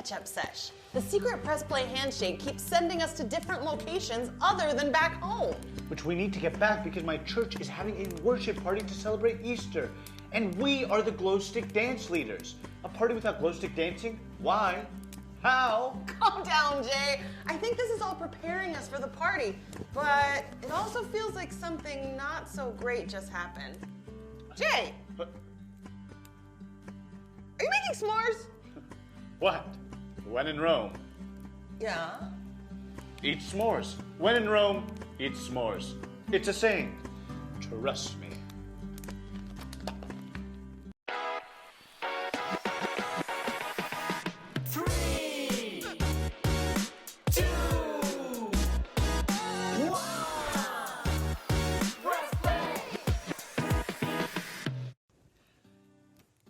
catch-up sesh. The secret press play handshake keeps sending us to different locations other than back home. Which we need to get back because my church is having a worship party to celebrate Easter. And we are the glow stick dance leaders. A party without glow stick dancing? Why? How? Calm down, Jay. I think this is all preparing us for the party, but it also feels like something not so great just happened. Jay! But, Are you making s'mores? what? When in Rome, Yeah. eat s'mores. When in Rome, eat s'mores. It's a saying. Trust me.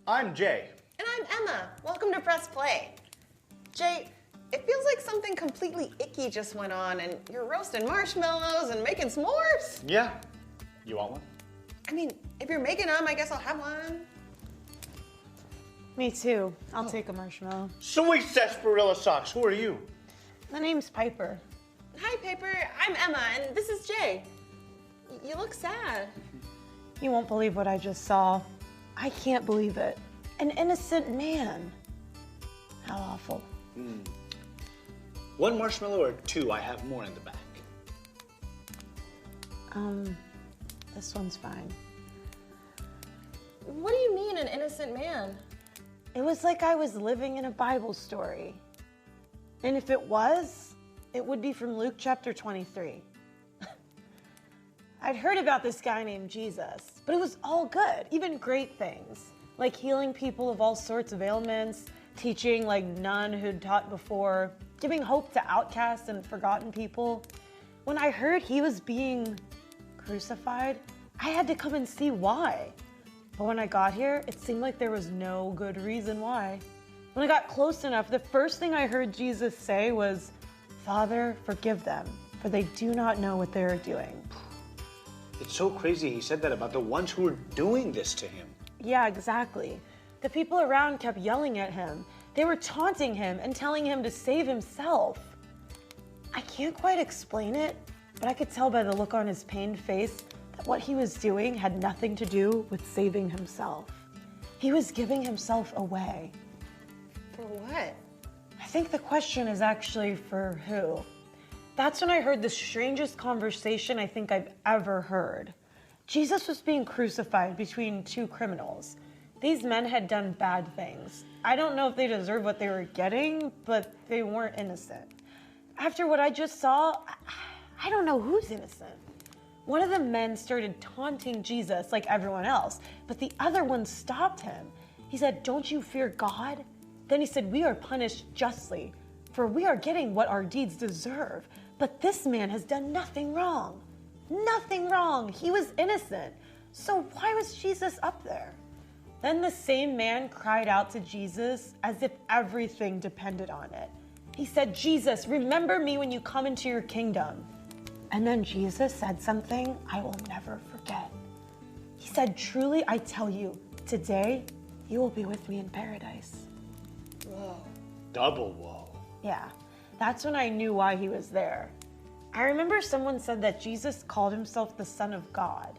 I'm Jay. And I'm Emma. Welcome to Press Play. Jay, it feels like something completely icky just went on and you're roasting marshmallows and making s'mores. Yeah. You want one? I mean, if you're making them, I guess I'll have one. Me too. I'll take a marshmallow. Sweet sarsaparilla socks. Who are you? My name's Piper. Hi, Piper. I'm Emma, and this is Jay. You look sad. You won't believe what I just saw. I can't believe it. An innocent man. How awful. One marshmallow or two? I have more in the back. This one's fine. What do you mean, an innocent man? It was like I was living in a Bible story. And if it was, it would be from Luke chapter 23. I'd heard about this guy named Jesus, but it was all good, even great things, like healing people of all sorts of ailments, teaching like none who'd taught before, giving hope to outcasts and forgotten people. When I heard he was being crucified, I had to come and see why. But when I got here, it seemed like there was no good reason why. When I got close enough, the first thing I heard Jesus say was, "Father, forgive them, for they do not know what they are doing." It's so crazy he said that about the ones who were doing this to him. Yeah, exactly. The people around kept yelling at him. They were taunting him and telling him to save himself. I can't quite explain it, but I could tell by the look on his pained face that what he was doing had nothing to do with saving himself. He was giving himself away. For what? I think the question is actually for who? That's when I heard the strangest conversation I think I've ever heard. Jesus was being crucified between two criminals. These men had done bad things. I don't know if they deserved what they were getting, but they weren't innocent. After what I just saw, I don't know who's innocent. One of the men started taunting Jesus like everyone else, but the other one stopped him. He said, "Don't you fear God?" Then he said, "We are punished justly, for we are getting what our deeds deserve. But this man has done nothing wrong. Nothing wrong. He was innocent. So why was Jesus up there?" Then the same man cried out to Jesus as if everything depended on it. He said, "Jesus, remember me when you come into your kingdom." And then Jesus said something I will never forget. He said, "Truly, I tell you, today you will be with me in paradise." Whoa. Double whoa. Yeah, that's when I knew why he was there. I remember someone said that Jesus called himself the Son of God.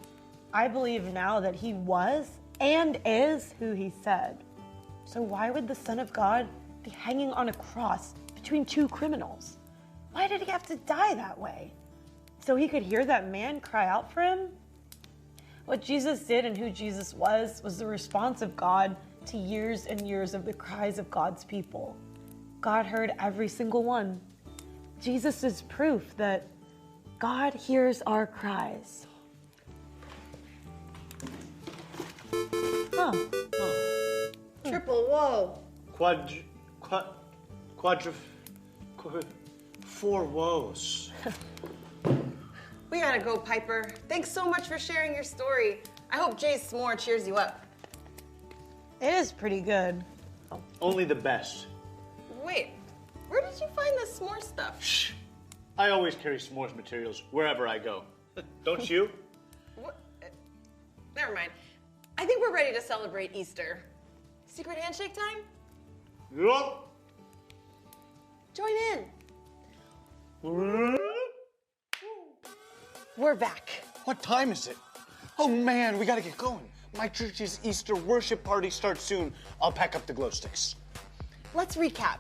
I believe now that he was and is who he said. So why would the Son of God be hanging on a cross between two criminals? Why did he have to die that way? So he could hear that man cry out for him? What Jesus did and who Jesus was the response of God to years and years of the cries of God's people. God heard every single one. Jesus is proof that God hears our cries. Triple whoa. Four woes. We gotta go, Piper. Thanks so much for sharing your story. I hope Jay's s'more cheers you up. It is pretty good. Only the best. Wait, where did you find the s'more stuff? Shh. I always carry s'mores materials wherever I go. Don't you? What? Never mind. I think we're ready to celebrate Easter. Secret handshake time? Yup. Join in. We're back. What time is it? Oh man, we gotta get going. My church's Easter worship party starts soon. I'll pack up the glow sticks. Let's recap.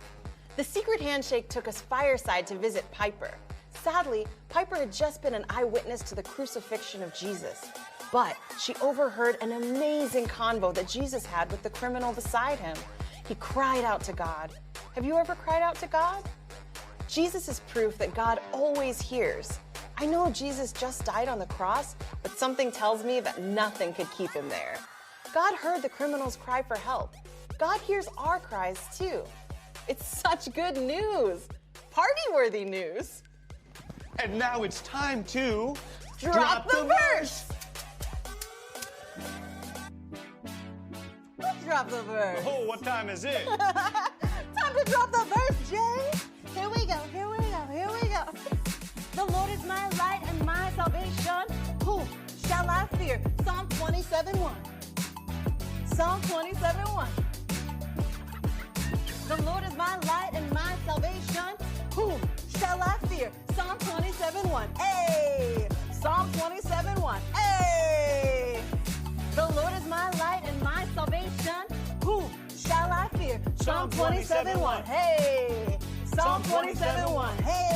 The secret handshake took us fireside to visit Piper. Sadly, Piper had just been an eyewitness to the crucifixion of Jesus. But she overheard an amazing convo that Jesus had with the criminal beside him. He cried out to God. Have you ever cried out to God? Jesus is proof that God always hears. I know Jesus just died on the cross, but something tells me that nothing could keep him there. God heard the criminal's cry for help. God hears our cries too. It's such good news. Party-worthy news. And now it's time to Drop the verse. Let's drop the verse. Oh, what time is it? Time to drop the verse, Jay. Here we go, here we go, here we go. The Lord is my light and my salvation. Who shall I fear? Psalm 27:1. Psalm 27:1. The Lord is my light and my salvation. Whom shall I fear? Psalm 27:1. Hey! Psalm 27:1. Hey! The Lord is my light and my salvation. Whom shall I fear? Psalm 27:1. Hey! Psalm 27:1. Hey!